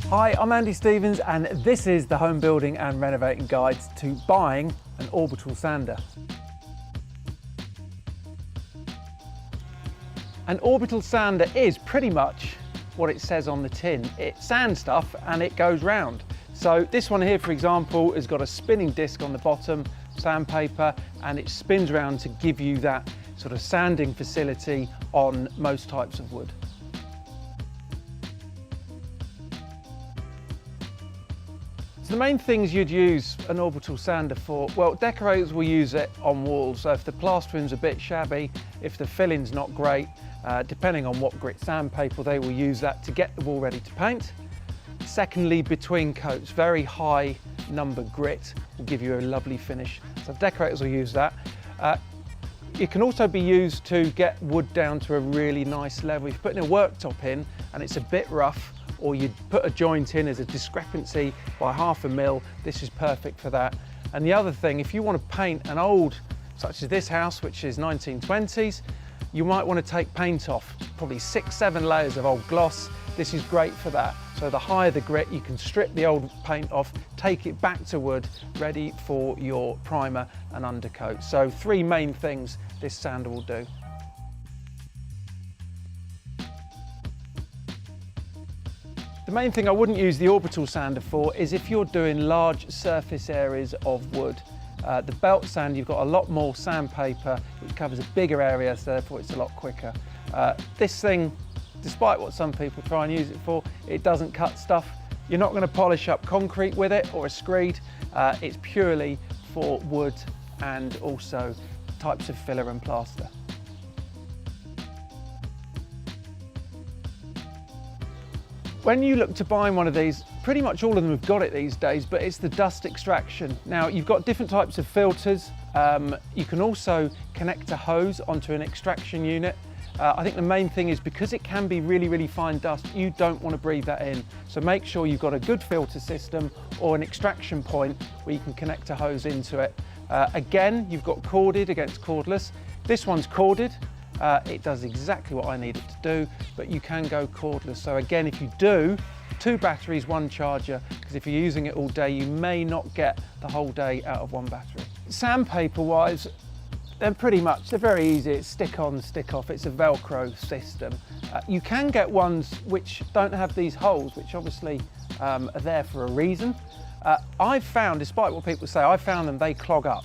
Hi, I'm Andy Stevens and this is the Home Building and Renovating Guide to buying an orbital sander. An orbital sander is pretty much what it says on the tin. It sands stuff and it goes round. So this one here, for example, has got a spinning disc on the bottom, sandpaper, and it spins around to give you that sort of sanding facility on most types of wood. So the main things you'd use an orbital sander for, well, decorators will use it on walls. So if the plastering's a bit shabby, if the filling's not great, depending on what grit sandpaper, they will use that to get the wall ready to paint. Secondly, between coats, very high number grit will give you a lovely finish. So decorators will use that. It can also be used to get wood down to a really nice level. If you're putting a worktop in and it's a bit rough, or you put a joint in as a discrepancy by 1/2 mil, this is perfect for that. And the other thing, if you want to paint an old, such as this house, which is 1920s, you might want to take paint off, probably 6-7 layers of old gloss. This is great for that. So the higher the grit, you can strip the old paint off, take it back to wood, ready for your primer and undercoat. So 3 main things this sander will do. The main thing I wouldn't use the orbital sander for is if you're doing large surface areas of wood. The belt sand, you've got a lot more sandpaper, which covers a bigger area, so therefore it's a lot quicker. This thing, despite what some people try and use it for, it doesn't cut stuff. You're not going to polish up concrete with it or a screed. It's purely for wood and also types of filler and plaster. When you look to buying one of these, pretty much all of them have got it these days, but it's the dust extraction. Now, you've got different types of filters. You can also connect a hose onto an extraction unit. I think the main thing is because it can be really, really fine dust, you don't want to breathe that in. So make sure you've got a good filter system or an extraction point where you can connect a hose into it. Again, you've got corded against cordless. This one's corded. It does exactly what I need it to do, but you can go cordless. So again, if you do, 2 batteries, 1 charger, because if you're using it all day, you may not get the whole day out of 1 battery. Sandpaper wise, they're very easy. It's stick on, stick off. It's a Velcro system. You can get ones which don't have these holes, which obviously are there for a reason. I've found, despite what people say, I've found them, they clog up.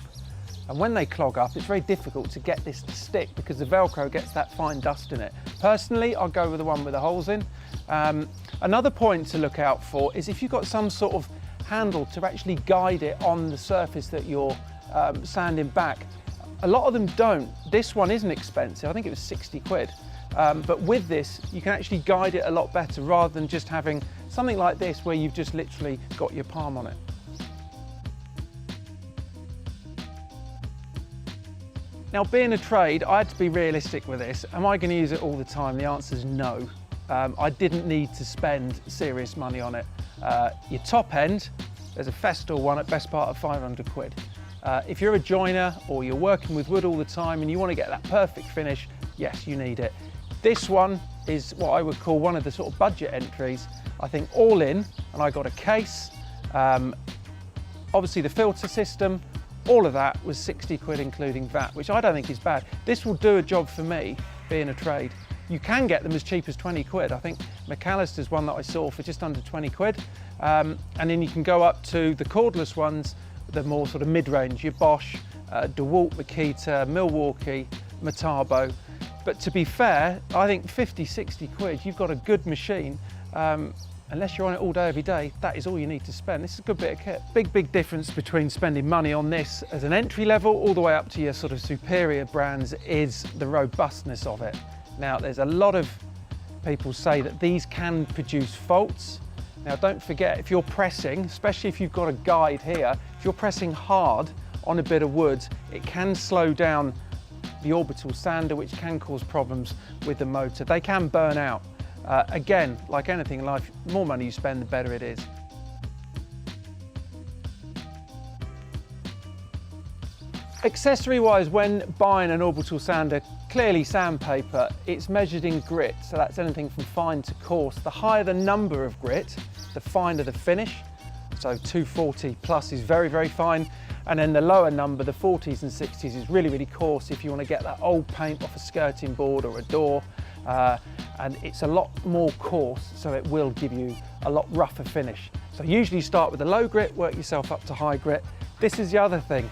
And when they clog up, it's very difficult to get this to stick because the Velcro gets that fine dust in it. Personally, I'll go with the one with the holes in. Another point to look out for is if you've got some sort of handle to actually guide it on the surface that you're sanding back. A lot of them don't. This one isn't expensive. I think it was 60 quid. But with this, you can actually guide it a lot better rather than just having something like this where you've just literally got your palm on it. Now, being a trade, I had to be realistic with this. Am I going to use it all the time? The answer is no. I didn't need to spend serious money on it. Your top end, there's a Festool one at best part of 500 quid. If you're a joiner or you're working with wood all the time and you want to get that perfect finish, yes, you need it. This one is what I would call one of the sort of budget entries. I think all in, and I got a case, obviously the filter system, all of that was 60 quid including VAT, which I don't think is bad. This will do a job for me, being a trade. You can get them as cheap as 20 quid. I think McAllister's one that I saw for just under 20 quid. And then you can go up to the cordless ones, the more sort of mid-range, your Bosch, DeWalt, Makita, Milwaukee, Metabo. But to be fair, I think 50, 60 quid, you've got a good machine. Unless you're on it all day, every day, that is all you need to spend. This is a good bit of kit. Big difference between spending money on this as an entry level all the way up to your sort of superior brands is the robustness of it. Now, there's a lot of people say that these can produce faults. Now, don't forget, if you're pressing, especially if you've got a guide here, if you're pressing hard on a bit of wood, it can slow down the orbital sander, which can cause problems with the motor. They can burn out. Again, like anything in life, the more money you spend, the better it is. Accessory-wise, when buying an orbital sander, clearly sandpaper. It's measured in grit, so that's anything from fine to coarse. The higher the number of grit, the finer the finish. So 240 plus is very, very fine. And then the lower number, the 40s and 60s, is really, really coarse if you want to get that old paint off a skirting board or a door. And it's a lot more coarse, so it will give you a lot rougher finish. So usually start with a low grit, work yourself up to high grit. This is the other thing.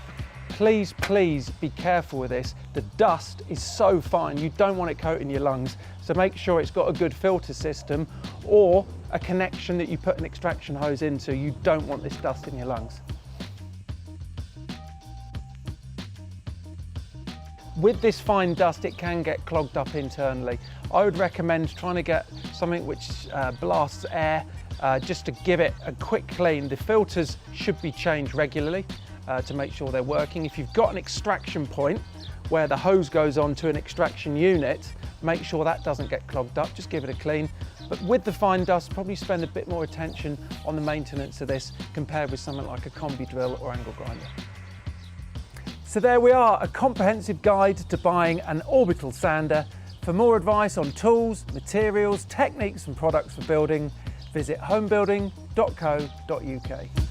Please, please be careful with this. The dust is so fine, you don't want it coating your lungs. So make sure it's got a good filter system or a connection that you put an extraction hose into. You don't want this dust in your lungs. With this fine dust, it can get clogged up internally. I would recommend trying to get something which blasts air just to give it a quick clean. The filters should be changed regularly to make sure they're working. If you've got an extraction point where the hose goes on to an extraction unit, make sure that doesn't get clogged up, just give it a clean. But with the fine dust, probably spend a bit more attention on the maintenance of this compared with something like a combi drill or angle grinder. So there we are, a comprehensive guide to buying an orbital sander. For more advice on tools, materials, techniques and products for building, visit homebuilding.co.uk.